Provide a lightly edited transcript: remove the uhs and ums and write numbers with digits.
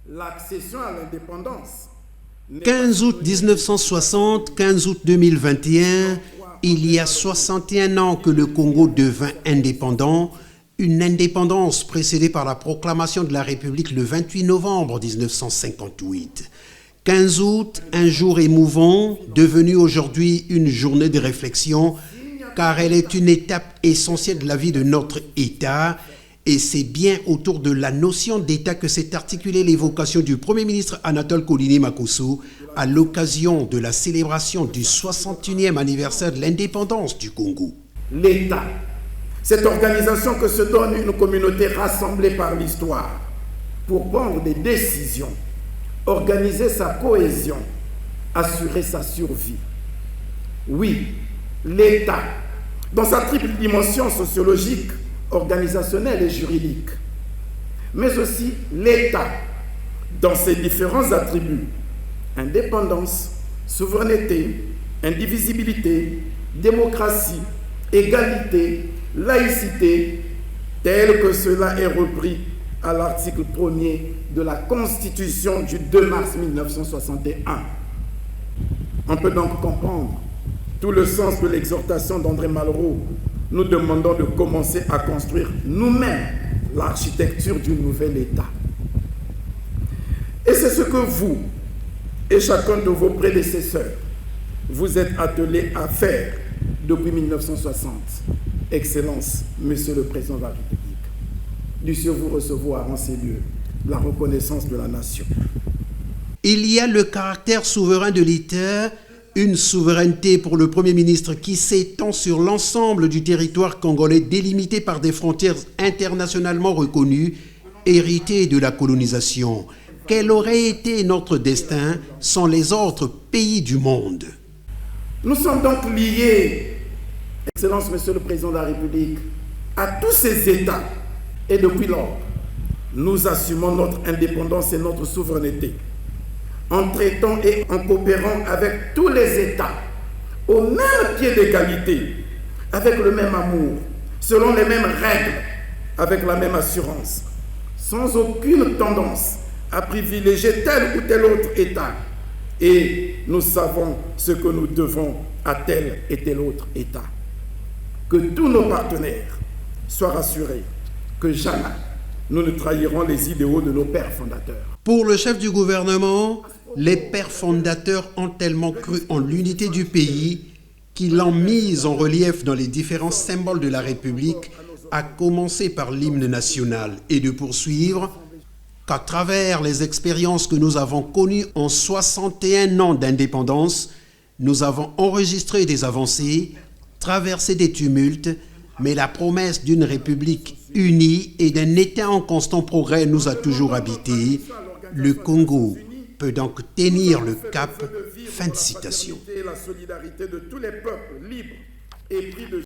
L'accession à l'indépendance. 15 août 1960, 15 août 2021, il y a 61 ans que le Congo devint indépendant, une indépendance précédée par la proclamation de la République le 28 novembre 1958. 15 août, un jour émouvant, devenu aujourd'hui une journée de réflexion, car elle est une étape essentielle de la vie de notre État, et c'est bien autour de la notion d'État que s'est articulée l'évocation du Premier ministre Anatole Kouliné-Makosso à l'occasion de la célébration du 61e anniversaire de l'indépendance du Congo. L'État, cette organisation que se donne une communauté rassemblée par l'histoire pour prendre des décisions, organiser sa cohésion, assurer sa survie. Oui, l'État, dans sa triple dimension sociologique, organisationnelle et juridique, mais aussi l'État dans ses différents attributs: indépendance, souveraineté, indivisibilité, démocratie, égalité, laïcité, tel que cela est repris à l'article 1er de la Constitution du 2 mars 1961. On peut donc comprendre tout le sens de l'exhortation d'André Malraux, nous demandons de commencer à construire nous-mêmes l'architecture du nouvel État. Et c'est ce que vous et chacun de vos prédécesseurs vous êtes attelés à faire depuis 1960. Excellence, Monsieur le Président de la République, dussiez-vous recevoir en ces lieux la reconnaissance de la nation. Il y a le caractère souverain de l'État, une souveraineté pour le Premier ministre qui s'étend sur l'ensemble du territoire congolais délimité par des frontières internationalement reconnues, héritées de la colonisation. Quel aurait été notre destin sans les autres pays du monde? Nous sommes donc liés, Excellence, Monsieur le Président de la République, à tous ces États. Et depuis lors, nous assumons notre indépendance et notre souveraineté, en traitant et en coopérant avec tous les États, au même pied d'égalité, avec le même amour, selon les mêmes règles, avec la même assurance, sans aucune tendance à privilégier tel ou tel autre État. Et nous savons ce que nous devons à tel et tel autre État. Que tous nos partenaires soient rassurés que jamais nous ne trahirons les idéaux de nos pères fondateurs. Pour le chef du gouvernement, les pères fondateurs ont tellement cru en l'unité du pays qu'ils l'ont mise en relief dans les différents symboles de la République, à commencer par l'hymne national, et de poursuivre qu'à travers les expériences que nous avons connues en 61 ans d'indépendance, nous avons enregistré des avancées, traversé des tumultes, mais la promesse d'une République unie et d'un État en constant progrès nous a toujours habités. Le Congo peut donc tenir le cap. Fin de citation. La solidarité de tous les peuples libres et pris de